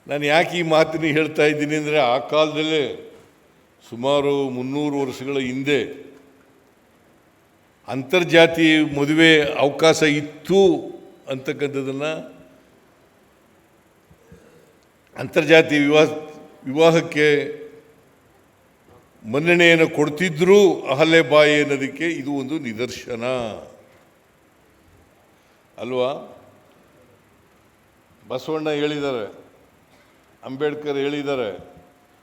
ನಾನು ಯಾಕೆ ಈ ಮಾತನ್ನು ಹೇಳ್ತಾ ಇದ್ದೀನಿ ಅಂದರೆ, ಆ ಕಾಲದಲ್ಲೇ ಸುಮಾರು 300 ವರ್ಷಗಳ ಹಿಂದೆ ಅಂತರ್ಜಾತಿ ಮದುವೆ ಅವಕಾಶ ಇತ್ತು ಅಂತಕ್ಕಂಥದ್ದನ್ನು, ಅಂತರ್ಜಾತಿ ವಿವಾಹಕ್ಕೆ ಮನ್ನಣೆಯನ್ನು ಕೊಡ್ತಿದ್ರು ಅಹಲ್ಯೆಬಾಯಿ ಅನ್ನೋದಕ್ಕೆ ಇದು ಒಂದು ನಿದರ್ಶನ ಅಲ್ವಾ? ಬಸವಣ್ಣ ಹೇಳಿದ್ದಾರೆ, ಅಂಬೇಡ್ಕರ್ ಹೇಳಿದ್ದಾರೆ,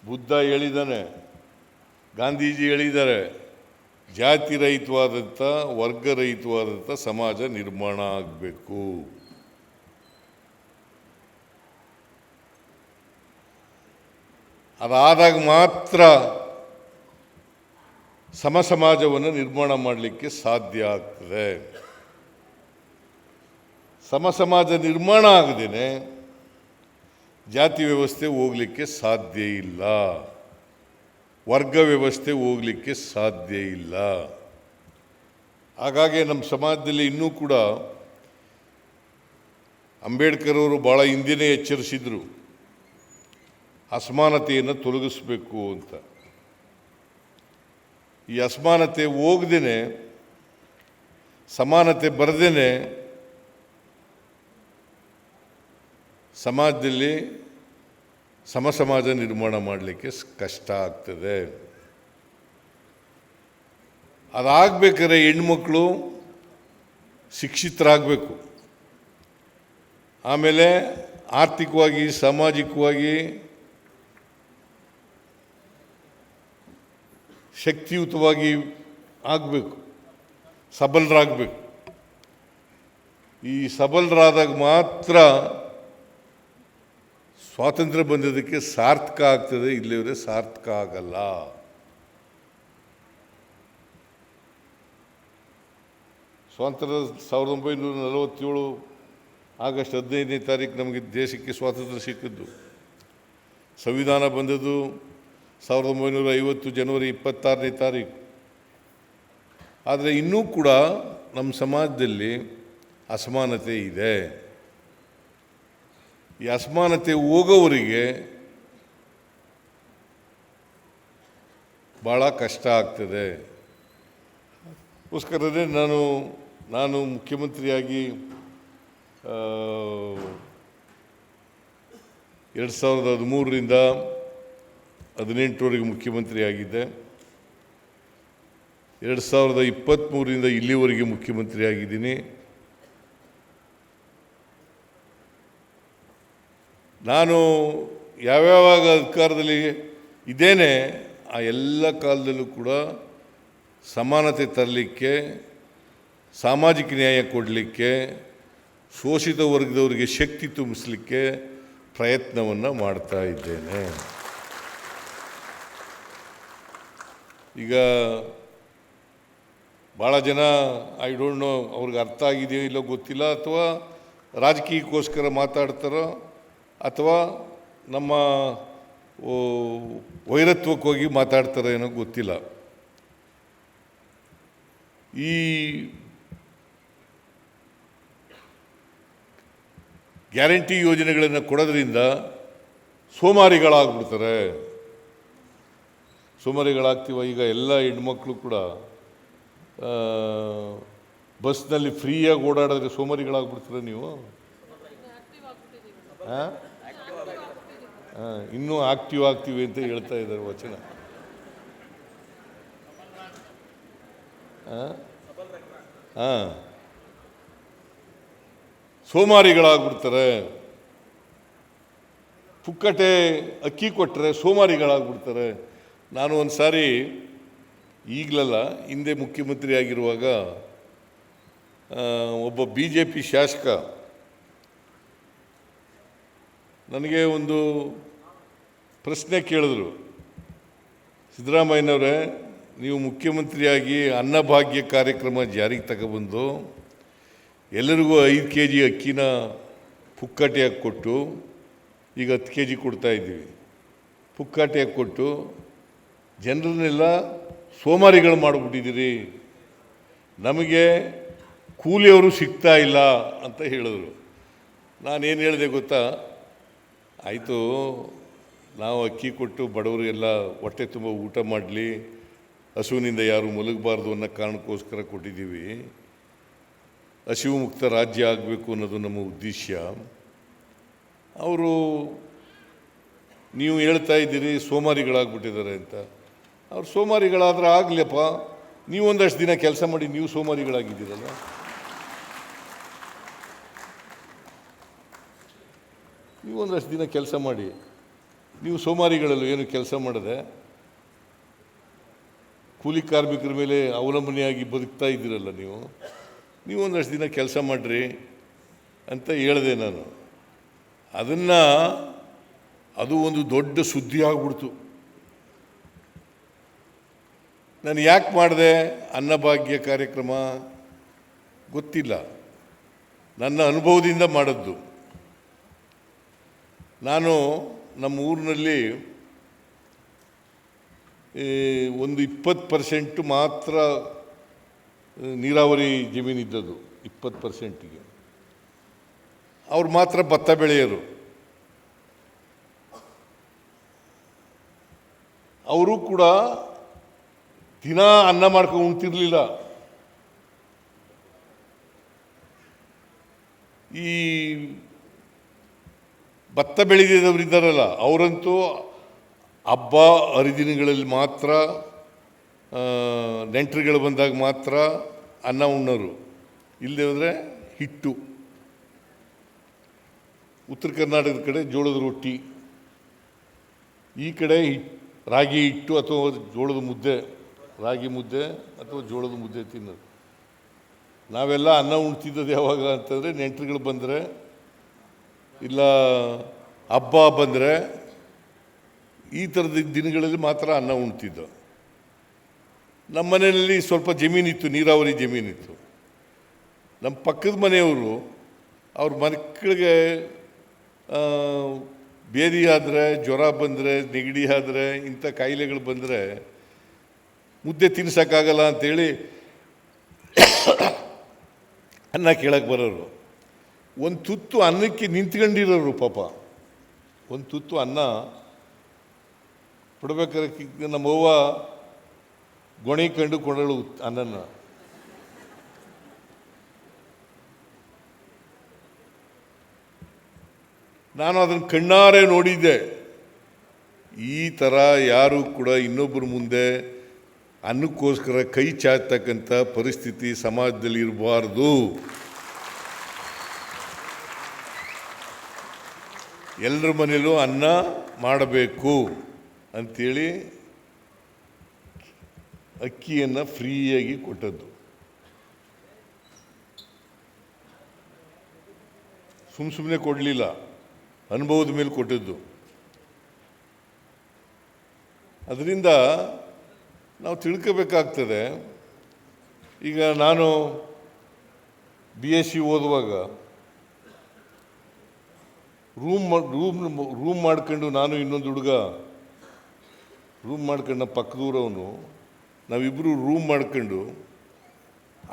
ಬುದ್ಧ ಹೇಳಿದ್ದಾನೆ, ಗಾಂಧೀಜಿ ಹೇಳಿದ್ದಾರೆ, ಜಾತಿ ರಹಿತವಾದಂಥ, ವರ್ಗರಹಿತವಾದಂಥ ಸಮಾಜ ನಿರ್ಮಾಣ ಆಗಬೇಕು. ಅದಾದಾಗ ಮಾತ್ರ ಸಮ ಸಮಾಜವನ್ನು ನಿರ್ಮಾಣ ಮಾಡಲಿಕ್ಕೆ ಸಾಧ್ಯ ಆಗ್ತದೆ. ಸಮ ಸಮಾಜ ನಿರ್ಮಾಣ ಆಗದೇನೆ ಜಾತಿ ವ್ಯವಸ್ಥೆ ಹೋಗಲಿಕ್ಕೆ ಸಾಧ್ಯ ಇಲ್ಲ, ವರ್ಗ ವ್ಯವಸ್ಥೆ ಹೋಗಲಿಕ್ಕೆ ಸಾಧ್ಯ ಇಲ್ಲ. ಹಾಗಾಗಿ ನಮ್ಮ ಸಮಾಜದಲ್ಲಿ ಇನ್ನೂ ಕೂಡ ಅಂಬೇಡ್ಕರ್ ಅವರು ಭಾಳ ಹಿಂದೆಯೇ ಎಚ್ಚರಿಸಿದರು, ಅಸಮಾನತೆಯನ್ನು ತೊಲಗಿಸಬೇಕು ಅಂತ. ಈ ಅಸಮಾನತೆ ಹೋಗದೇನೆ, ಸಮಾನತೆ ಬರದೇನೆ ಸಮಾಜದಲ್ಲಿ ಸಮ ಸಮಾಜ ನಿರ್ಮಾಣ ಮಾಡಲಿಕ್ಕೆ ಕಷ್ಟ ಆಗ್ತದೆ. ಅದಾಗಬೇಕಾದ್ರೆ ಹೆಣ್ಮಕ್ಳು ಶಿಕ್ಷಿತರಾಗಬೇಕು, ಆಮೇಲೆ ಆರ್ಥಿಕವಾಗಿ ಸಾಮಾಜಿಕವಾಗಿ ಶಕ್ತಿಯುತವಾಗಿ ಆಗಬೇಕು, ಸಬಲರಾಗಬೇಕು. ಈ ಸಬಲರಾದಾಗ ಮಾತ್ರ ಸ್ವಾತಂತ್ರ್ಯ ಬಂದದಕ್ಕೆ ಸಾರ್ಥಕ ಆಗ್ತದೆ, ಇಲ್ಲಿವರೆ ಸಾರ್ಥಕ ಆಗಲ್ಲ. ಸ್ವಾತಂತ್ರ್ಯ 1947 ಆಗಸ್ಟ್ 15ನೇ ತಾರೀಕು ನಮಗೆ ದೇಶಕ್ಕೆ ಸ್ವಾತಂತ್ರ್ಯ ಸಿಕ್ಕಿದ್ದು. ಸಂವಿಧಾನ ಬಂದದ್ದು 1950 ಜನವರಿ 26ನೇ ತಾರೀಕು. ಆದರೆ ಇನ್ನೂ ಕೂಡ ನಮ್ಮ ಸಮಾಜದಲ್ಲಿ ಅಸಮಾನತೆ ಇದೆ. ಈ ಅಸಮಾನತೆ ಹೋಗೋವರಿಗೆ ಭಾಳ ಕಷ್ಟ ಆಗ್ತದೆ. ಅದಕ್ಕೋಸ್ಕರನೇ ನಾನು ಮುಖ್ಯಮಂತ್ರಿಯಾಗಿ 2013ರಿಂದ 2018ವರೆಗೆ ಮುಖ್ಯಮಂತ್ರಿ ಆಗಿದ್ದೆ. 2023ರಿಂದ ಇಲ್ಲಿವರೆಗೆ ಮುಖ್ಯಮಂತ್ರಿ ಆಗಿದ್ದೀನಿ. ನಾನು ಯಾವ್ಯಾವಾಗ ಅಧಿಕಾರದಲ್ಲಿ ಇದ್ದೇನೆ ಆ ಎಲ್ಲ ಕಾಲದಲ್ಲೂ ಕೂಡ ಸಮಾನತೆ ತರಲಿಕ್ಕೆ, ಸಾಮಾಜಿಕ ನ್ಯಾಯ ಕೊಡಲಿಕ್ಕೆ, ಶೋಷಿತ ವರ್ಗದವರಿಗೆ ಶಕ್ತಿ ತುಂಬಿಸಲಿಕ್ಕೆ ಪ್ರಯತ್ನವನ್ನು ಮಾಡ್ತಾ ಇದ್ದೇನೆ. ಈಗ ಭಾಳ ಜನ ಐ ಡೋಂಟ್ ನೋ ಅವ್ರಿಗೆ ಅರ್ಥ ಆಗಿದೆಯೋ ಇಲ್ಲೋ ಗೊತ್ತಿಲ್ಲ, ಅಥವಾ ರಾಜಕೀಯಕ್ಕೋಸ್ಕರ ಮಾತಾಡ್ತಾರೋ ಅಥವಾ ನಮ್ಮ ವೈರತ್ವಕ್ಕೆ ಹೋಗಿ ಮಾತಾಡ್ತಾರೋ ಏನೋ ಗೊತ್ತಿಲ್ಲ. ಈ ಗ್ಯಾರಂಟಿ ಯೋಜನೆಗಳನ್ನು ಕೊಡೋದ್ರಿಂದ ಸೋಮಾರಿಗಳಾಗ್ತೀವ. ಈಗ ಎಲ್ಲ ಹೆಣ್ಮಕ್ಳು ಕೂಡ ಬಸ್ನಲ್ಲಿ ಫ್ರೀಯಾಗಿ ಓಡಾಡಿದ್ರೆ ಸೋಮಾರಿಗಳಾಗ್ಬಿಡ್ತಾರೆ. ನೀವು ಇನ್ನೂ ಆಕ್ಟಿವ್ ಆಗ್ತೀವಿ ಅಂತ ಹೇಳ್ತಾ ಇದ್ದಾರೆ ವಚನ. ಸೋಮಾರಿಗಳಾಗ್ಬಿಡ್ತಾರೆ. ಪುಕ್ಕಟೆ ಅಕ್ಕಿ ಕೊಟ್ಟರೆ ಸೋಮಾರಿಗಳಾಗ್ಬಿಡ್ತಾರೆ. ನಾನು ಒಂದು ಸಾರಿ, ಈಗಲಲ್ಲ ಹಿಂದೆ ಮುಖ್ಯಮಂತ್ರಿ ಆಗಿರುವಾಗ ಒಬ್ಬ BJP ಶಾಸಕ ನನಗೆ ಒಂದು ಪ್ರಶ್ನೆ ಕೇಳಿದ್ರು, ಸಿದ್ದರಾಮಯ್ಯನವರೇ, ನೀವು ಮುಖ್ಯಮಂತ್ರಿಯಾಗಿ ಅನ್ನಭಾಗ್ಯ ಕಾರ್ಯಕ್ರಮ ಜಾರಿಗೆ ತಗೊಬಂದು ಎಲ್ಲರಿಗೂ 5 kg ಅಕ್ಕಿನ ಪುಕ್ಕಟೆಯಾಗಿ ಕೊಟ್ಟು, ಈಗ 10 kg ಕೊಡ್ತಾಯಿದ್ದೀವಿ, ಪುಕ್ಕಟೆಯಾಗಿ ಕೊಟ್ಟು ಜನರನ್ನೆಲ್ಲ ಸೋಮಾರಿಗಳು ಮಾಡಿಬಿಟ್ಟಿದ್ದೀರಿ, ನಮಗೆ ಕೂಲಿಯವರು ಸಿಗ್ತಾ ಇಲ್ಲ ಅಂತ ಹೇಳಿದ್ರು. ನಾನೇನು ಹೇಳಿದೆ ಗೊತ್ತಾ? ಆಯಿತು, ನಾವು ಅಕ್ಕಿ ಕೊಟ್ಟು ಬಡವರು ಎಲ್ಲ ಹೊಟ್ಟೆ ತುಂಬ ಊಟ ಮಾಡಲಿ, ಹಸುವಿನಿಂದ ಯಾರು ಮಲಗಬಾರ್ದು ಅನ್ನೋ ಕಾರಣಕ್ಕೋಸ್ಕರ ಕೊಟ್ಟಿದ್ದೀವಿ. ಹಸಿವು ಮುಕ್ತ ರಾಜ್ಯ ಆಗಬೇಕು ಅನ್ನೋದು ನಮ್ಮ ಉದ್ದೇಶ. ಅವರು ನೀವು ಹೇಳ್ತಾ ಇದ್ದೀರಿ ಸೋಮಾರಿಗಳಾಗ್ಬಿಟ್ಟಿದ್ದಾರೆ ಅಂತ. ಅವ್ರು ಸೋಮಾರಿಗಳಾದ್ರೆ ಆಗಲಿಯಪ್ಪ, ನೀವು ಒಂದಷ್ಟು ದಿನ ಕೆಲಸ ಮಾಡಿ, ನೀವು ಸೋಮಾರಿಗಳಾಗಿದ್ದೀರಲ್ಲ. ನೀವು ಒಂದಷ್ಟು ದಿನ ಕೆಲಸ ಮಾಡಿ, ನೀವು ಸೋಮಾರಿಗಳಲ್ಲೂ ಏನು ಕೆಲಸ ಮಾಡದೆ ಕೂಲಿ ಕಾರ್ಮಿಕರ ಮೇಲೆ ಅವಲಂಬನೆಯಾಗಿ ಬದುಕ್ತಾ ಇದ್ದೀರಲ್ಲ. ನೀವು ಒಂದಷ್ಟು ದಿನ ಕೆಲಸ ಮಾಡಿರಿ ಅಂತ ಹೇಳಿದೆ ನಾನು. ಅದು ಒಂದು ದೊಡ್ಡ ಸುದ್ದಿ ಆಗ್ಬಿಡ್ತು. ನಾನು ಯಾಕೆ ಮಾಡಿದೆ ಅನ್ನಭಾಗ್ಯ ಕಾರ್ಯಕ್ರಮ ಗೊತ್ತಿಲ್ಲ, ನನ್ನ ಅನುಭವದಿಂದ ಮಾಡಿದ್ದು. ನಾನು ನಮ್ಮ ಊರಿನಲ್ಲಿ ಒಂದು 20% ಮಾತ್ರ ನೀರಾವರಿ ಜಮೀನಿದ್ದದ್ದು. 20%ಗೆ ಅವ್ರು ಮಾತ್ರ ಭತ್ತ ಬೆಳೆಯೋರು. ಅವರು ಕೂಡ ದಿನ ಅನ್ನ ಮಾಡ್ಕೊಂಡು ಉಣ್ತಿರ್ಲಿಲ್ಲ. ಈ ಭತ್ತ ಬೆಳೆದಿದ್ದವರಿದ್ದಾರಲ್ಲ, ಅವರಂತೂ ಹಬ್ಬ ಹರಿದಿನಗಳಲ್ಲಿ ಮಾತ್ರ, ನೆಂಟರುಗಳು ಬಂದಾಗ ಮಾತ್ರ ಅನ್ನ ಉಣ್ಣೋರು. ಇಲ್ಲದೆ ಹೋದರೆ ಹಿಟ್ಟು. ಉತ್ತರ ಕರ್ನಾಟಕದ ಕಡೆ ಜೋಳದ ರೊಟ್ಟಿ, ಈ ಕಡೆ ರಾಗಿ ಹಿಟ್ಟು ಅಥವಾ ಜೋಳದ ಮುದ್ದೆ, ರಾಗಿ ಮುದ್ದೆ ಅಥವಾ ಜೋಳದ ಮುದ್ದೆ ತಿನ್ನೋದು. ನಾವೆಲ್ಲ ಅನ್ನ ಉಣ್ತಿದ್ದದ್ದು ಯಾವಾಗ ಅಂತಂದರೆ ನೆಂಟರುಗಳು ಬಂದರೆ, ಇಲ್ಲ ಹಬ್ಬ ಬಂದರೆ, ಈ ಥರದ ದಿನಗಳಲ್ಲಿ ಮಾತ್ರ ಅನ್ನ ಉಣ್ತಿದ್ದೋ. ನಮ್ಮ ಮನೆಯಲ್ಲಿ ಸ್ವಲ್ಪ ಜಮೀನಿತ್ತು, ನೀರಾವರಿ ಜಮೀನಿತ್ತು. ನಮ್ಮ ಪಕ್ಕದ ಮನೆಯವರು ಅವ್ರ ಮಕ್ಕಳಿಗೆ ಬೇದಿ ಆದರೆ, ಜ್ವರ ಬಂದರೆ, ನೆಗಡಿ ಆದರೆ, ಇಂಥ ಕಾಯಿಲೆಗಳು ಬಂದರೆ ಮುದ್ದೆ ತಿನ್ಸೋಕ್ಕಾಗಲ್ಲ ಅಂಥೇಳಿ ಅನ್ನ ಕೇಳಕ್ಕೆ ಬರೋರು. ಒಂದು ತುತ್ತು ಅನ್ನಕ್ಕೆ ನಿಂತ್ಕೊಂಡಿರೋರು ಪಾಪ. ಒಂದು ತುತ್ತು ಅನ್ನ ಕೊಡ್ಬೇಕಾದ್ರೆ ನಮ್ಮವ್ವ ಗೊಣಿಕೊಂಡು ಕೊಡೋಳು ಅನ್ನನ. ನಾನು ಅದನ್ನು ಕಣ್ಣಾರೆ ನೋಡಿದ್ದೆ. ಈ ಥರ ಯಾರು ಕೂಡ ಇನ್ನೊಬ್ಬರ ಮುಂದೆ ಅನ್ನಕ್ಕೋಸ್ಕರ ಕೈ ಚಾಚತಕ್ಕಂಥ ಪರಿಸ್ಥಿತಿ ಸಮಾಜದಲ್ಲಿ ಇರಬಾರ್ದು. ಎಲ್ಲರ ಮನೇಲೂ ಅನ್ನ ಮಾಡಬೇಕು ಅಂಥೇಳಿ ಅಕ್ಕಿಯನ್ನು ಫ್ರೀಯಾಗಿ ಕೊಟ್ಟದ್ದು. ಸುಮ್ಮನೆ ಕೊಡಲಿಲ್ಲ, ಅನುಭವದ ಮೇಲೆ ಕೊಟ್ಟದ್ದು. ಅದರಿಂದ ನಾವು ತಿಳ್ಕೋಬೇಕಾಗ್ತದೆ. ಈಗ ನಾನು BSc ಓದುವಾಗ ರೂಮ್ ಮಾಡ್ಕೊಂಡು, ನಾನು ಇನ್ನೊಂದು ಹುಡುಗ ರೂಮ್ ಮಾಡ್ಕೊಂಡು, ನಮ್ಮ ಪಕ್ಕದೂರವನು, ನಾವಿಬ್ಬರು ರೂಮ್ ಮಾಡ್ಕೊಂಡು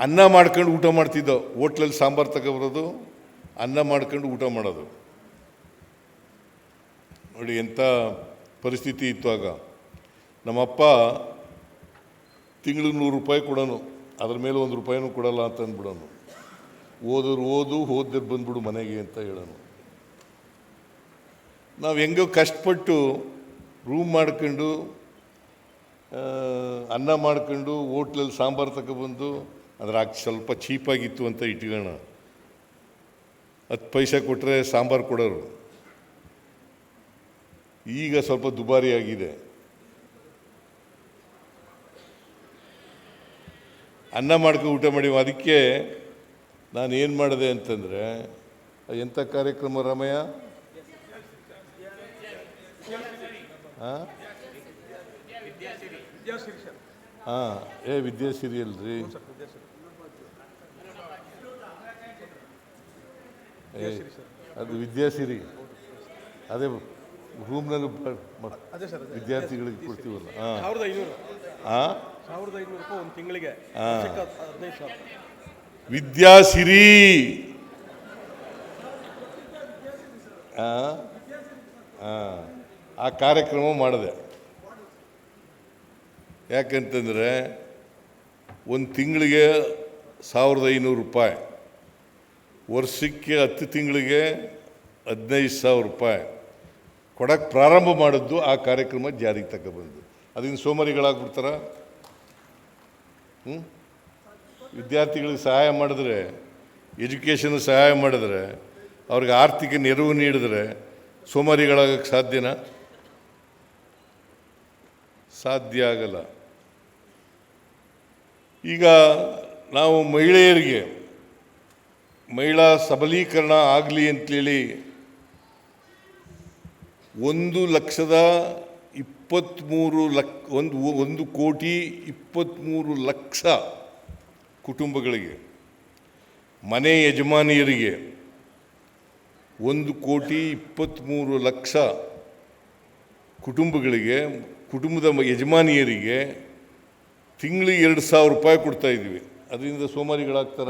ಅನ್ನ ಮಾಡ್ಕೊಂಡು ಊಟ ಮಾಡ್ತಿದ್ದೋ. ಹೋಟ್ಲಲ್ಲಿ ಸಾಂಬಾರು ತಗೊಬರೋದು, ಅನ್ನ ಮಾಡ್ಕೊಂಡು ಊಟ ಮಾಡೋದು. ನೋಡಿ ಎಂಥ ಪರಿಸ್ಥಿತಿ ಇತ್ತು ಆಗ. ನಮ್ಮಪ್ಪ ತಿಂಗಳಿಗೆ 100 ರೂಪಾಯಿ ಕೊಡೋನು, ಅದ್ರ ಮೇಲೆ 1 ರೂಪಾಯಿನೂ ಕೊಡಲ್ಲ ಅಂತ ಅಂದ್ಬಿಡೋನು. ಓದೋರು ಓದಿದ್ರೆ ಬಂದ್ಬಿಡು ಮನೆಗೆ ಅಂತ ಹೇಳೋನು. ನಾವು ಹೆಂಗೋ ಕಷ್ಟಪಟ್ಟು ರೂಮ್ ಮಾಡ್ಕೊಂಡು ಅನ್ನ ಮಾಡ್ಕೊಂಡು ಹೋಟ್ಲಲ್ಲಿ ಸಾಂಬಾರು ತಗೊಬಂದು, ಅದ್ರಾಗ ಸ್ವಲ್ಪ ಚೀಪಾಗಿತ್ತು ಅಂತ ಇಟ್ಕೋಣ. 10 ಪೈಸೆ ಕೊಟ್ಟರೆ ಸಾಂಬಾರು ಕೊಡೋರು. ಈಗ ಸ್ವಲ್ಪ ದುಬಾರಿ ಆಗಿದೆ. ಅನ್ನ ಮಾಡ್ಕೊಂಡು ಊಟ ಮಾಡಿ. ಅದಕ್ಕೆ ನಾನು ಏನು ಮಾಡಿದೆ ಅಂತಂದರೆ, ಎಂಥ ಕಾರ್ಯಕ್ರಮ ರಾಮಯ್ಯ? ಹಾಂ, ವಿದ್ಯಾಸಿರಿ ಅಲ್ರಿ, ಅದು ವಿದ್ಯಾಸಿರಿ. ಅದೇ ರೂಮ್ನಲ್ಲಿ ವಿದ್ಯಾರ್ಥಿಗಳಿಗೆ ಕೊಡ್ತೀವಲ್ಲ. ಹಾಂ, 1500 ರೂಪಾಯಿ ಒಂದು ತಿಂಗಳಿಗೆ. ವಿದ್ಯಾಸಿರಿ. ಆ ಕಾರ್ಯಕ್ರಮ ಮಾಡಿದೆ. ಯಾಕಂತಂದರೆ ಒಂದು ತಿಂಗಳಿಗೆ 1500 ರೂಪಾಯಿ, ವರ್ಷಕ್ಕೆ 10 ತಿಂಗಳಿಗೆ 15,000 ರೂಪಾಯಿ ಕೊಡಕ್ಕೆ ಪ್ರಾರಂಭ ಮಾಡಿದ್ದು ಆ ಕಾರ್ಯಕ್ರಮ ಜಾರಿಗೆ ತಗೊಬಂದು. ಅದನ್ನು ಸೋಮಾರಿಗಳಾಗ್ಬಿಡ್ತಾರ? ವಿದ್ಯಾರ್ಥಿಗಳಿಗೆ ಸಹಾಯ ಮಾಡಿದ್ರೆ, ಎಜುಕೇಷನ್ ಸಹಾಯ ಮಾಡಿದ್ರೆ, ಅವ್ರಿಗೆ ಆರ್ಥಿಕ ನೆರವು ನೀಡಿದ್ರೆ ಸೋಮಾರಿಗಳಾಗಕ್ಕೆ ಸಾಧ್ಯನಾ? ಸಾಧ್ಯ ಆಗಲ್ಲ. ಈಗ ನಾವು ಮಹಿಳೆಯರಿಗೆ ಮಹಿಳಾ ಸಬಲೀಕರಣ ಆಗಲಿ ಅಂತೇಳಿ 1,23,00,000 ಕುಟುಂಬಗಳಿಗೆ, ಮನೆ ಯಜಮಾನಿಯರಿಗೆ 1,23,00,000 ಕುಟುಂಬಗಳಿಗೆ, ಕುಟುಂಬದ ಯಜಮಾನಿಯರಿಗೆ ತಿಂಗಳಿಗೆ 2,000 ರೂಪಾಯಿ ಕೊಡ್ತಾಯಿದ್ವಿ. ಅದರಿಂದ ಸೋಮಾರಿಗಳಾಗ್ತಾರ?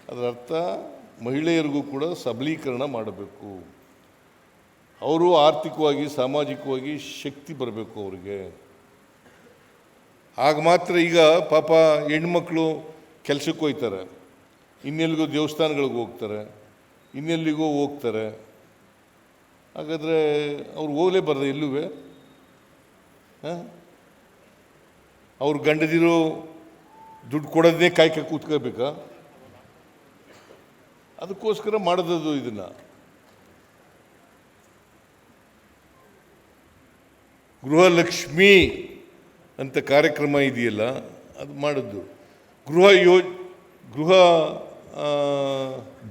ಅದರ ಅರ್ಥ ಮಹಿಳೆಯರಿಗೂ ಕೂಡ ಸಬಲೀಕರಣ ಮಾಡಬೇಕು. ಅವರು ಆರ್ಥಿಕವಾಗಿ ಸಾಮಾಜಿಕವಾಗಿ ಶಕ್ತಿ ಬರಬೇಕು ಅವರಿಗೆ. ಆಗ ಮಾತ್ರ. ಈಗ ಪಾಪ ಹೆಣ್ಮಕ್ಳು ಕೆಲಸಕ್ಕೆ ಹೋಗ್ತಾರೆ, ಇನ್ನೆಲ್ಲಿಗೋ ದೇವಸ್ಥಾನಗಳಿಗೆ ಹೋಗ್ತಾರೆ, ಇನ್ನೆಲ್ಲಿಗೋ ಹೋಗ್ತಾರೆ. ಹಾಗಾದರೆ ಅವ್ರು ಹೋಗಲೇಬಾರ್ದು ಎಲ್ಲೂ? ಅವ್ರು ಗಂಡದಿರೋ ದುಡ್ಡು ಕೊಡೋದನ್ನೇ ಕಾಯ್ಕ ಕೂತ್ಕೋಬೇಕಾ? ಅದಕ್ಕೋಸ್ಕರ ಮಾಡೋದು ಇದನ್ನು. ಗೃಹಲಕ್ಷ್ಮಿ ಅಂತ ಕಾರ್ಯಕ್ರಮ ಇದೆಯಲ್ಲ, ಅದು ಮಾಡಿದ್ದು. ಗೃಹ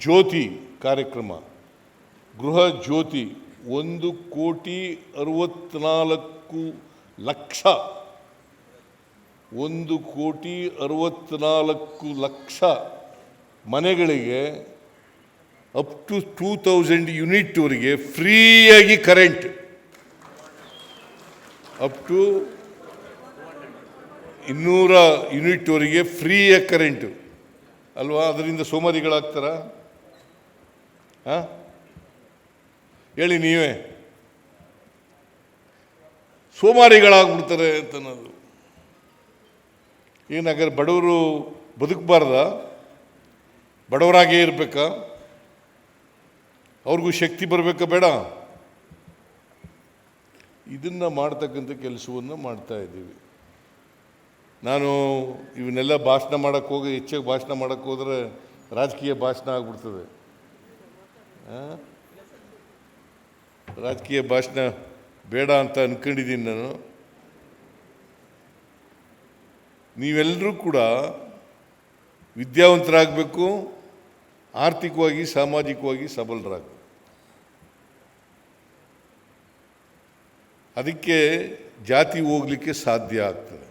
ಜ್ಯೋತಿ ಕಾರ್ಯಕ್ರಮ, ಗೃಹ ಜ್ಯೋತಿ 1,64,00,000 1,64,00,000 ಮನೆಗಳಿಗೆ ಅಪ್ ಟು 2,000 ಯೂನಿಟ್ವರೆಗೆ ಫ್ರೀಯಾಗಿ ಕರೆಂಟ್, ಅಪ್ ಟು 200 ಯೂನಿಟ್ವರೆಗೆ ಫ್ರೀಯಾಗಿ ಕರೆಂಟು ಅಲ್ವಾ? ಅದರಿಂದ ಸೋಮಾರಿಗಳಾಗ್ತಾರ? ಹೇಳಿ ನೀವೇ. ಸೋಮಾರಿಗಳಾಗ್ಬಿಡ್ತಾರೆ ಅಂತ ಅನ್ನೋದು. ಏನಾಗಾರೆ ಬಡವರು ಬದುಕಬಾರ್ದ? ಬಡವರಾಗೇ ಇರಬೇಕಾ? ಅವ್ರಿಗೂ ಶಕ್ತಿ ಬರಬೇಕಾ ಬೇಡ? ಇದನ್ನು ಮಾಡ್ತಕ್ಕಂಥ ಕೆಲಸವನ್ನು ಮಾಡ್ತಾ ಇದ್ದೀವಿ. ನಾನು ಇವನ್ನೆಲ್ಲ ಭಾಷಣ ಮಾಡೋಕ್ಕೆ ಹೋಗಿ ಹೆಚ್ಚಾಗಿ ಭಾಷಣ ಮಾಡೋಕ್ಕೆ ಹೋದರೆ ರಾಜಕೀಯ ಭಾಷಣ ಆಗ್ಬಿಡ್ತದೆ. ರಾಜಕೀಯ ಭಾಷಣ ಬೇಡ ಅಂತ ಅಂದ್ಕೊಂಡಿದ್ದೀನಿ ನಾನು. ನೀವೆಲ್ಲರೂ ಕೂಡ ವಿದ್ಯಾವಂತರಾಗಬೇಕು, ಆರ್ಥಿಕವಾಗಿ ಸಾಮಾಜಿಕವಾಗಿ ಸಬಲರಾಗಬೇಕು. ಅದಕ್ಕೆ ಜಾತಿ ಹೋಗಲಿಕ್ಕೆ ಸಾಧ್ಯ ಆಗ್ತದೆ.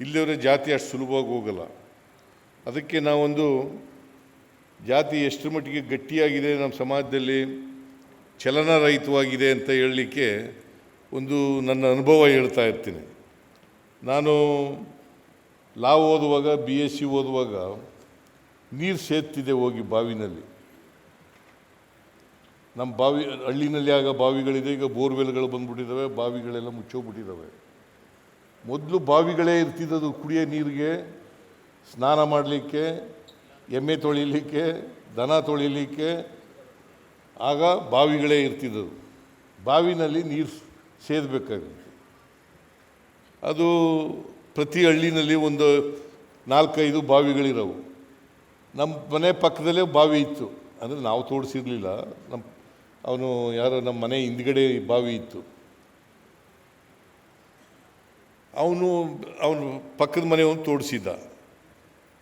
ಇಲ್ಲಿಯವರೆ ಜಾತಿ ಅಷ್ಟು ಸುಲಭವಾಗಿ ಹೋಗಲ್ಲ. ಅದಕ್ಕೆ ನಾವೊಂದು ಜಾತಿ ಎಷ್ಟರ ಮಟ್ಟಿಗೆ ಗಟ್ಟಿಯಾಗಿದೆ ನಮ್ಮ ಸಮಾಜದಲ್ಲಿ, ಚಲನರಹಿತವಾಗಿದೆ ಅಂತ ಹೇಳಲಿಕ್ಕೆ ಒಂದು ನನ್ನ ಅನುಭವ ಹೇಳ್ತಾ ಇರ್ತೀನಿ. ನಾನು ಲಾ ಓದುವಾಗ, BSc ಓದುವಾಗ ನೀರು ಸೇದ್ತಿದ್ದೆ ಹೋಗಿ ಬಾವಿನಲ್ಲಿ. ನಮ್ಮ ಹಳ್ಳಿನಲ್ಲಿ ಆಗ ಬಾವಿಗಳಿದೆ, ಈಗ ಬೋರ್ವೆಲ್ಗಳು ಬಂದ್ಬಿಟ್ಟಿದ್ದಾವೆ, ಬಾವಿಗಳೆಲ್ಲ ಮುಚ್ಚೋಗ್ಬಿಟ್ಟಿದ್ದಾವೆ. ಮೊದಲು ಬಾವಿಗಳೇ ಇರ್ತಿದ್ದದು ಕುಡಿಯೋ ನೀರಿಗೆ, ಸ್ನಾನ ಮಾಡಲಿಕ್ಕೆ, ಎಮ್ಮೆ ತೊಳಿಲಿಕ್ಕೆ, ದನ ತೊಳಿಲಿಕ್ಕೆ. ಆಗ ಬಾವಿಗಳೇ ಇರ್ತಿದ್ದದು. ಬಾವಿನಲ್ಲಿ ನೀರು ಸೇದಬೇಕಾಗುತ್ತೆ. ಅದು ಪ್ರತಿ ಹಳ್ಳಿನಲ್ಲಿ ಒಂದು 4-5 ಬಾವಿಗಳಿರೋವು. ನಮ್ಮ ಮನೆ ಪಕ್ಕದಲ್ಲೇ ಬಾವಿ ಇತ್ತು. ಅಂದರೆ ನಾವು ತೋಡಿಸಿರಲಿಲ್ಲ, ಅವನು ಯಾರೋ ನಮ್ಮ ಮನೆ ಹಿಂದ್ಗಡೆ ಬಾವಿ ಇತ್ತು. ಅವನು ಪಕ್ಕದ ಮನೆಯವನು ತೋಡಿಸಿದ್ದ.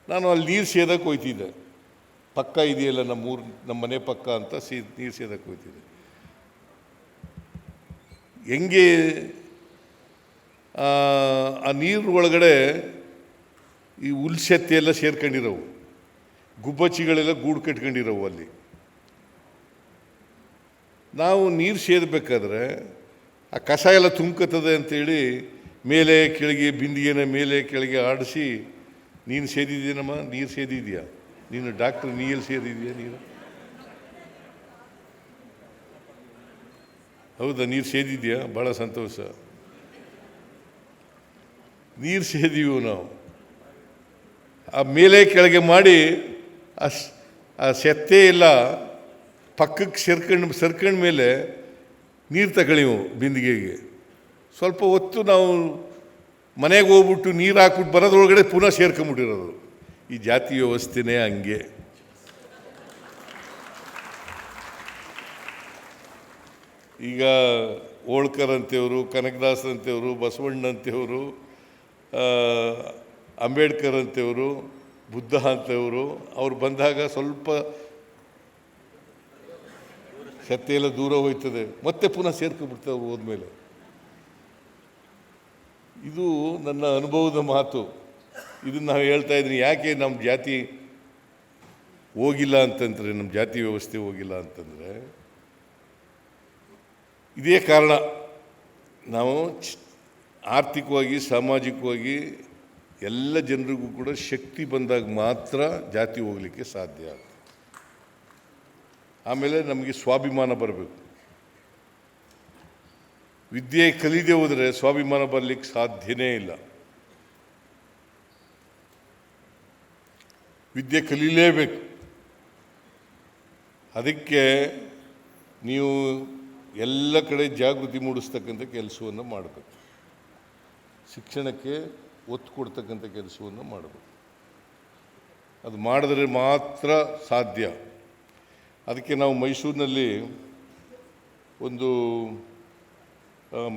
ನಾನು ಅಲ್ಲಿ ನೀರು ಸೇದಕ್ಕೆ ಹೋಗ್ತಿದ್ದೆ. ಪಕ್ಕ ಇದೆಯಲ್ಲ ನಮ್ಮ ಮನೆ ಪಕ್ಕ ಅಂತ ನೀರು ಸೇದಕ್ಕೆ ಹೋಗ್ತಿದ್ದೆ. ಹೆಂಗೆ ಆ ನೀರು ಒಳಗಡೆ ಈ ಉಲ್ಸೆತ್ತೆ ಎಲ್ಲ ಸೇರ್ಕೊಂಡಿರೋವು, ಗುಬ್ಬಚ್ಚಿಗಳೆಲ್ಲ ಗೂಡು ಕಟ್ಕೊಂಡಿರೋವು ಅಲ್ಲಿ. ನಾವು ನೀರು ಸೇದಬೇಕಾದ್ರೆ ಆ ಕಸ ಎಲ್ಲ ತುಂಬ್ಕತ್ತದೆ ಅಂತೇಳಿ ಮೇಲೆ ಕೆಳಗೆ ಬಿಂದಿಗೆನ ಮೇಲೆ ಕೆಳಗೆ ಆಡಿಸಿ, ನೀನು ಸೇದಿದ್ದೀನಮ್ಮ, ನೀರು ಸೇದಿದೆಯಾ ನೀನು, ಡಾಕ್ಟ್ರ್ ನೀ ಎಲ್ಲಿ ಸೇದಿದೆಯಾ ನೀರು? ಹೌದಾ? ನೀರು ಸೇದಿದೆಯಾ? ಭಾಳ ಸಂತೋಷ. ನೀರು ಸೇದೀವಿ ನಾವು. ಆ ಮೇಲೆ ಕೆಳಗೆ ಮಾಡಿ ಆ ಸೆತ್ತೆ ಎಲ್ಲ ಪಕ್ಕಕ್ಕೆ ಸರ್ಕಂಡ ಮೇಲೆ ನೀರು ತಗೊಳ್ಳಿವು ಬಿಂದಿಗೆಗೆ. ಸ್ವಲ್ಪ ಹೊತ್ತು ನಾವು ಮನೆಗೆ ಹೋಗ್ಬಿಟ್ಟು ನೀರು ಹಾಕ್ಬಿಟ್ಟು ಬರೋದ್ರೊಳಗಡೆ ಪುನಃ ಸೇರ್ಕೊಂಬಿಟ್ಟಿರೋದು. ಈ ಜಾತಿ ವ್ಯವಸ್ಥೆನೇ ಹಂಗೆ. ಈಗ ಹೋಳ್ಕರ್ ಅಂತೆಯವರು, ಕನಕದಾಸ್ ಅಂತೆಯವರು, ಬಸವಣ್ಣ ಅಂತೆಯವರು, ಅಂಬೇಡ್ಕರ್ ಅಂತೆಯವರು, ಬುದ್ಧ ಅಂತೆಯವರು ಅವ್ರು ಬಂದಾಗ ಸ್ವಲ್ಪ ಸತ್ಯ ದೂರ ಹೋಯ್ತದೆ, ಮತ್ತೆ ಪುನಃ ಸೇರ್ಕೊಂಡ್ಬಿಡ್ತಾರೆ ಹೋದ್ಮೇಲೆ. ಇದು ನನ್ನ ಅನುಭವದ ಮಾತು. ಇದನ್ನು ನಾವು ಹೇಳ್ತಾ ಇದ್ದೀನಿ. ಯಾಕೆ ನಮ್ಮ ಜಾತಿ ಹೋಗಿಲ್ಲ ಅಂತಂದರೆ, ನಮ್ಮ ಜಾತಿ ವ್ಯವಸ್ಥೆ ಹೋಗಿಲ್ಲ ಅಂತಂದರೆ ಇದೇ ಕಾರಣ. ನಾವು ಆರ್ಥಿಕವಾಗಿ, ಸಾಮಾಜಿಕವಾಗಿ ಎಲ್ಲ ಜನರಿಗೂ ಕೂಡ ಶಕ್ತಿ ಬಂದಾಗ ಮಾತ್ರ ಜಾತಿ ಹೋಗಲಿಕ್ಕೆ ಸಾಧ್ಯ. ಆಮೇಲೆ ನಮಗೆ ಸ್ವಾಭಿಮಾನ ಬರಬೇಕು. ವಿದ್ಯೆ ಕಲಿದೇ ಹೋದರೆ ಸ್ವಾಭಿಮಾನ ಬರಲಿಕ್ಕೆ ಸಾಧ್ಯನೇ ಇಲ್ಲ. ವಿದ್ಯೆ ಕಲೀಲೇಬೇಕು. ಅದಕ್ಕೆ ನೀವು ಎಲ್ಲ ಕಡೆ ಜಾಗೃತಿ ಮೂಡಿಸ್ತಕ್ಕಂಥ ಕೆಲಸವನ್ನು ಮಾಡಬೇಕು. ಶಿಕ್ಷಣಕ್ಕೆ ಒತ್ತು ಕೊಡ್ತಕ್ಕಂಥ ಕೆಲಸವನ್ನು ಮಾಡಬೇಕು. ಅದು ಮಾಡಿದ್ರೆ ಮಾತ್ರ ಸಾಧ್ಯ. ಅದಕ್ಕೆ ನಾವು ಮೈಸೂರಿನಲ್ಲಿ ಒಂದು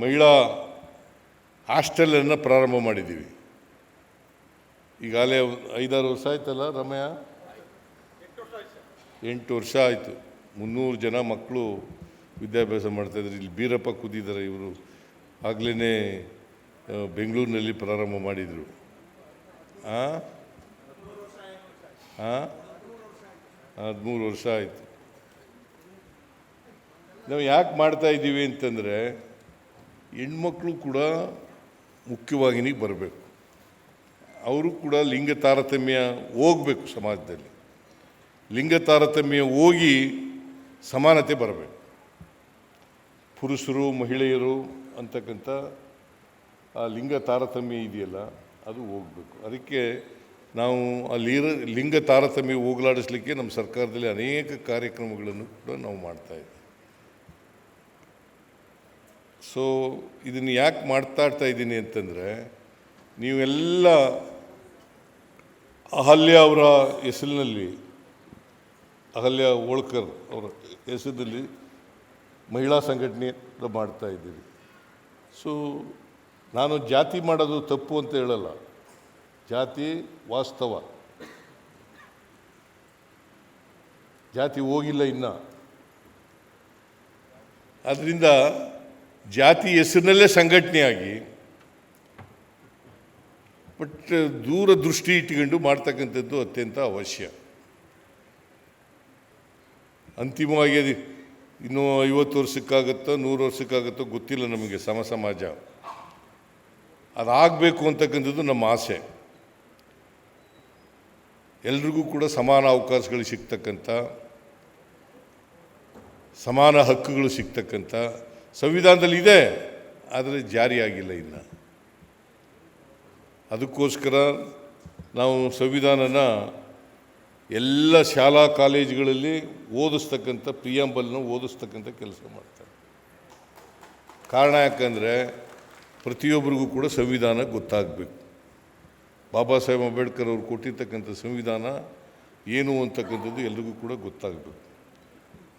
ಮಹಿಳಾ ಹಾಸ್ಟೆಲನ್ನು ಪ್ರಾರಂಭ ಮಾಡಿದ್ದೀವಿ. ಈಗಾಗಲೇ 5-6 ವರ್ಷ ಆಯ್ತಲ್ಲ ರಮ್ಯ? 8 ವರ್ಷ ಆಯಿತು. 300 ಜನ ಮಕ್ಕಳು ವಿದ್ಯಾಭ್ಯಾಸ ಮಾಡ್ತಾಯಿದ್ರು. ಇಲ್ಲಿ ಬೀರಪ್ಪ ಕೂತಿದ್ದಾರೆ, ಇವರು ಆಗಲೇ ಬೆಂಗಳೂರಿನಲ್ಲಿ ಪ್ರಾರಂಭ ಮಾಡಿದರು. 13 ವರ್ಷ ಆಯಿತು. ನಾವು ಯಾಕೆ ಮಾಡ್ತಾ ಇದ್ದೀವಿ ಅಂತಂದರೆ, ಹೆಣ್ಮಕ್ಳು ಕೂಡ ಮುಖ್ಯವಾಹಿನಿಗೆ ಬರಬೇಕು. ಅವರು ಕೂಡ ಲಿಂಗ ತಾರತಮ್ಯ ಹೋಗಬೇಕು. ಸಮಾಜದಲ್ಲಿ ಲಿಂಗ ತಾರತಮ್ಯ ಹೋಗಿ ಸಮಾನತೆ ಬರಬೇಕು. ಪುರುಷರು ಮಹಿಳೆಯರು ಅಂತಕ್ಕಂಥ ಆ ಲಿಂಗ ತಾರತಮ್ಯ ಇದೆಯಲ್ಲ, ಅದು ಹೋಗಬೇಕು. ಅದಕ್ಕೆ ನಾವು ಆ ಲಿಂಗ ತಾರತಮ್ಯ ಹೋಗಲಾಡಿಸ್ಲಿಕ್ಕೆ ನಮ್ಮ ಸರ್ಕಾರದಲ್ಲಿ ಅನೇಕ ಕಾರ್ಯಕ್ರಮಗಳನ್ನು ಕೂಡ ನಾವು ಮಾಡ್ತಾಯಿದ್ದೀವಿ. ಸೊ ಇದನ್ನು ಯಾಕೆ ಮಾತಾಡ್ತಾ ಇದ್ದೀನಿ ಅಂತಂದರೆ, ನೀವೆಲ್ಲ ಅಹಲ್ಯ ಅವರ ಹೆಸರಿನಲ್ಲಿ, ಅಹಲ್ಯ ಹೋಳ್ಕರ್ ಅವರ ಹೆಸರಿನಲ್ಲಿ ಮಹಿಳಾ ಸಂಘಟನೆ ಮಾಡ್ತಾ ಇದ್ದೀವಿ. ಸೊ ನಾನು ಜಾತಿ ಮಾಡೋದು ತಪ್ಪು ಅಂತ ಹೇಳಲ್ಲ. ಜಾತಿ ವಾಸ್ತವ. ಜಾತಿ ಹೋಗಿಲ್ಲ ಇನ್ನು. ಅದರಿಂದ ಜಾತಿ ಹೆಸರಿನಲ್ಲೇ ಸಂಘಟನೆಯಾಗಿ ಬಟ್ ದೂರದೃಷ್ಟಿ ಇಟ್ಕೊಂಡು ಮಾಡ್ತಕ್ಕಂಥದ್ದು ಅತ್ಯಂತ ಅವಶ್ಯ. ಅಂತಿಮವಾಗಿ ಅದು ಇನ್ನೂ 50 ವರ್ಷಕ್ಕಾಗುತ್ತೋ 100 ವರ್ಷಕ್ಕಾಗುತ್ತೋ ಗೊತ್ತಿಲ್ಲ ನಮಗೆ. ಸಮಾಜ ಅದಾಗಬೇಕು ಅಂತಕ್ಕಂಥದ್ದು ನಮ್ಮ ಆಸೆ. ಎಲ್ರಿಗೂ ಕೂಡ ಸಮಾನ ಅವಕಾಶಗಳು ಸಿಗ್ತಕ್ಕಂಥ, ಸಮಾನ ಹಕ್ಕುಗಳು ಸಿಗ್ತಕ್ಕಂಥ ಸಂವಿಧಾನದಲ್ಲಿ ಇದೆ, ಆದರೆ ಜಾರಿಯಾಗಿಲ್ಲ ಇನ್ನು. ಅದಕ್ಕೋಸ್ಕರ ನಾವು ಸಂವಿಧಾನನ ಎಲ್ಲ ಶಾಲಾ ಕಾಲೇಜುಗಳಲ್ಲಿ ಓದಿಸ್ತಕ್ಕಂಥ, ಪ್ರಿಯಾಂಬಲ್ನ ಓದಿಸ್ತಕ್ಕಂಥ ಕೆಲಸ ಮಾಡ್ತಾರೆ. ಕಾರಣ ಯಾಕಂದರೆ ಪ್ರತಿಯೊಬ್ಬರಿಗೂ ಕೂಡ ಸಂವಿಧಾನ ಗೊತ್ತಾಗಬೇಕು. ಬಾಬಾ ಸಾಹೇಬ್ ಅಂಬೇಡ್ಕರ್ ಅವರು ಕೊಟ್ಟಿರ್ತಕ್ಕಂಥ ಸಂವಿಧಾನ ಏನು ಅಂತಕ್ಕಂಥದ್ದು ಎಲ್ರಿಗೂ ಕೂಡ ಗೊತ್ತಾಗಬೇಕು.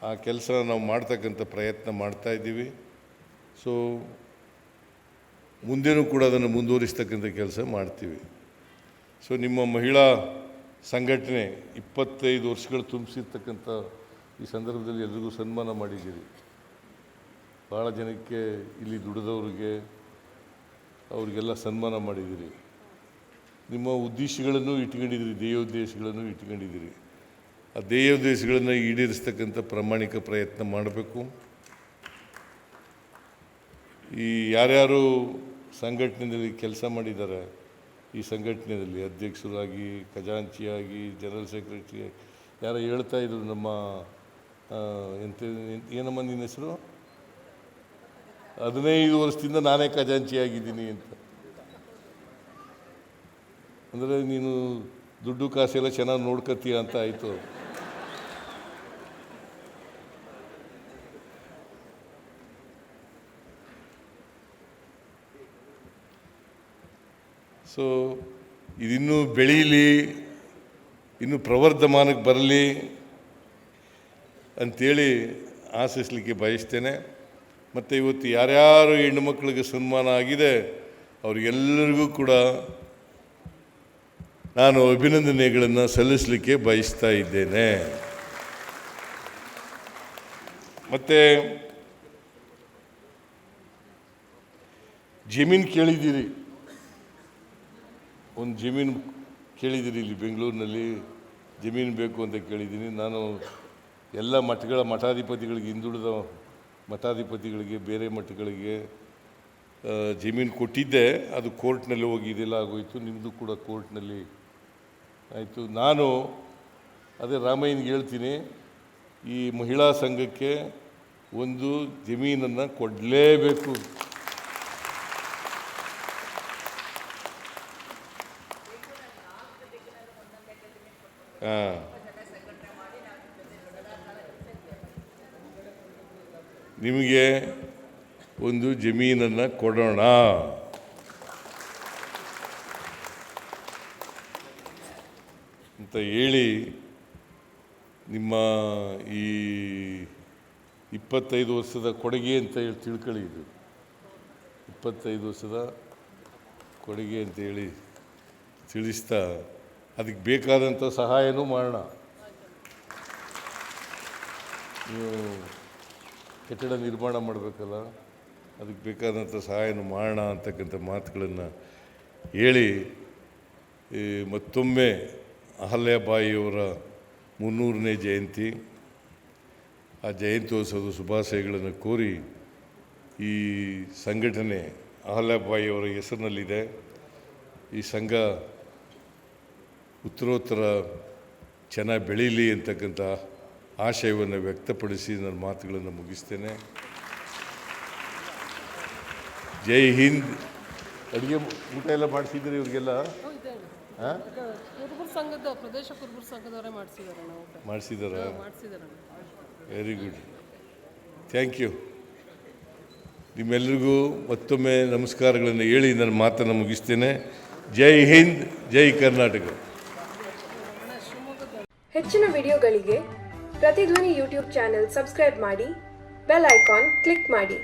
ಆ ಕೆಲಸ ನಾವು ಮಾಡ್ತಕ್ಕಂಥ ಪ್ರಯತ್ನ ಮಾಡ್ತಾಯಿದ್ದೀವಿ. ಸೊ ಮುಂದೇನೂ ಕೂಡ ಅದನ್ನು ಮುಂದುವರಿಸ್ತಕ್ಕಂಥ ಕೆಲಸ ಮಾಡ್ತೀವಿ. ಸೊ ನಿಮ್ಮ ಮಹಿಳಾ ಸಂಘಟನೆ 25 ವರ್ಷಗಳು ತುಂಬಿಸಿರ್ತಕ್ಕಂಥ ಈ ಸಂದರ್ಭದಲ್ಲಿ ಎಲ್ರಿಗೂ ಸನ್ಮಾನ ಮಾಡಿದ್ದೀರಿ. ಭಾಳ ಜನಕ್ಕೆ ಇಲ್ಲಿ ದುಡಿದವ್ರಿಗೆ ಅವರಿಗೆಲ್ಲ ಸನ್ಮಾನ ಮಾಡಿದ್ದೀರಿ. ನಿಮ್ಮ ಉದ್ದೇಶಗಳನ್ನು ಇಟ್ಕೊಂಡಿದ್ದೀರಿ, ಧ್ಯೇಯೋದ್ದೇಶಗಳನ್ನು ಇಟ್ಕೊಂಡಿದ್ದೀರಿ. ಆ ಧ್ಯೇಯೋದ್ದೇಶಗಳನ್ನು ಈಡೇರಿಸ್ತಕ್ಕಂಥ ಪ್ರಾಮಾಣಿಕ ಪ್ರಯತ್ನ ಮಾಡಬೇಕು. ಈ ಯಾರ್ಯಾರು ಸಂಘಟನೆಯಲ್ಲಿ ಕೆಲಸ ಮಾಡಿದ್ದಾರೆ, ಈ ಸಂಘಟನೆಯಲ್ಲಿ ಅಧ್ಯಕ್ಷರಾಗಿ, ಖಜಾಂಚಿಯಾಗಿ, ಜನರಲ್ ಸೆಕ್ರೆಟರಿ, ಯಾರೋ ಹೇಳ್ತಾಯಿದ್ರು ನಮ್ಮ ಏನಮ್ಮ ನಿನ್ನ ಹೆಸರು? 15 ವರ್ಷದಿಂದ ನಾನೇ ಖಜಾಂಚಿಯಾಗಿದ್ದೀನಿ ಅಂತ. ಅಂದರೆ ನೀನು ದುಡ್ಡು ಕಾಸೆಲ್ಲ ಚೆನ್ನಾಗಿ ನೋಡ್ಕೊತೀಯ ಅಂತ ಆಯಿತು. ಸೊ ಇದಿನ್ನೂ ಬೆಳೀಲಿ, ಇನ್ನೂ ಪ್ರವರ್ಧಮಾನಕ್ಕೆ ಬರಲಿ ಅಂಥೇಳಿ ಆಶಿಸಲಿಕ್ಕೆ ಬಯಸ್ತೇನೆ. ಮತ್ತು ಇವತ್ತು ಯಾರ್ಯಾರು ಹೆಣ್ಣುಮಕ್ಕಳಿಗೆ ಸನ್ಮಾನ ಆಗಿದೆ ಅವರಿಗೆಲ್ಲರಿಗೂ ಕೂಡ ನಾನು ಅಭಿನಂದನೆಗಳನ್ನು ಸಲ್ಲಿಸಲಿಕ್ಕೆ ಬಯಸ್ತಾ ಇದ್ದೇನೆ. ಮತ್ತು ಜಮೀನು ಕೇಳಿದ್ದೀರಿ, ಒಂದು ಜಮೀನು ಕೇಳಿದ್ದೀರಿ, ಇಲ್ಲಿ ಬೆಂಗಳೂರಿನಲ್ಲಿ ಜಮೀನು ಬೇಕು ಅಂತ ಕೇಳಿದ್ದೀನಿ. ನಾನು ಎಲ್ಲ ಮಠಾಧಿಪತಿಗಳಿಗೆ, ಹಿಂದುಳಿದ ಮಠಾಧಿಪತಿಗಳಿಗೆ, ಬೇರೆ ಮಠಗಳಿಗೆ ಜಮೀನು ಕೊಟ್ಟಿದ್ದೆ. ಅದು ಕೋರ್ಟ್ನಲ್ಲಿ ಹೋಗಿ ಇದೆಲ್ಲ ಆಗೋಯಿತು. ನಿಮ್ಮದು ಕೂಡ ಕೋರ್ಟ್ನಲ್ಲಿ ಆಯಿತು. ನಾನು ಅದೇ ರಾಮಯ್ಯನಿಗೆ ಹೇಳ್ತೀನಿ, ಈ ಮಹಿಳಾ ಸಂಘಕ್ಕೆ ಒಂದು ಜಮೀನನ್ನು ಕೊಡಲೇಬೇಕು. ನಿಮಗೆ ಒಂದು ಜಮೀನನ್ನು ಕೊಡೋಣ. ಅಂತ ಹೇಳಿ ನಿಮ್ಮ ಈ 25 ವರ್ಷದ ಕೊಡುಗೆ ಅಂತ ಹೇಳಿ ತಿಳ್ಕೊಳ್ಳಿ. ಇದು 25 ವರ್ಷದ ಕೊಡುಗೆ ಅಂತೇಳಿ ತಿಳಿಸ್ತಾ ಅದಕ್ಕೆ ಬೇಕಾದಂಥ ಸಹಾಯನೂ ಮಾಡೋಣ. ನೀವು ಕಟ್ಟಡ ನಿರ್ಮಾಣ ಮಾಡಬೇಕಲ್ಲ, ಅದಕ್ಕೆ ಬೇಕಾದಂಥ ಸಹಾಯನೂ ಮಾಡೋಣ ಅಂತಕ್ಕಂಥ ಮಾತುಗಳನ್ನು ಹೇಳಿ, ಮತ್ತೊಮ್ಮೆ ಅಹಲ್ಯಾಬಾಯಿಯವರ 300ನೇ ಜಯಂತಿ, ಆ ಜಯಂತ್ಯೋತ್ಸವದ ಶುಭಾಶಯಗಳನ್ನು ಕೋರಿ, ಈ ಸಂಘಟನೆ ಅಹಲ್ಯಾಬಾಯಿಯವರ ಹೆಸರಿನಲ್ಲಿದೆ. ಈ ಸಂಘ ಉತ್ತರೋತ್ತರ ಚೆನ್ನಾಗಿ ಬೆಳೀಲಿ ಅಂತಕ್ಕಂಥ ಆಶಯವನ್ನು ವ್ಯಕ್ತಪಡಿಸಿ ನನ್ನ ಮಾತುಗಳನ್ನು ಮುಗಿಸ್ತೇನೆ. ಜೈ ಹಿಂದ್. ಅಡುಗೆ ಊಟ ಎಲ್ಲ ಮಾಡಿಸಿದ್ದೀರಿ ಇವ್ರಿಗೆಲ್ಲ? ಮಾಡಿಸಿದಾರ? Very good, thank you. ನಿಮ್ಮೆಲ್ಲರಿಗೂ ಮತ್ತೊಮ್ಮೆ ನಮಸ್ಕಾರಗಳನ್ನು ಹೇಳಿ ನನ್ನ ಮಾತನ್ನು ಮುಗಿಸ್ತೇನೆ. ಜೈ ಹಿಂದ್, ಜೈ ಕರ್ನಾಟಕ. ಹೆಚ್ಚಿನ ವಿಡಿಯೋಗಳಿಗೆ ಪ್ರತಿಧ್ವನಿ ಯೂಟ್ಯೂಬ್ ಚಾನೆಲ್ ಸಬ್ಸ್ಕ್ರೈಬ್ ಮಾಡಿ, ಬೆಲ್ ಐಕಾನ್ ಕ್ಲಿಕ್ ಮಾಡಿ.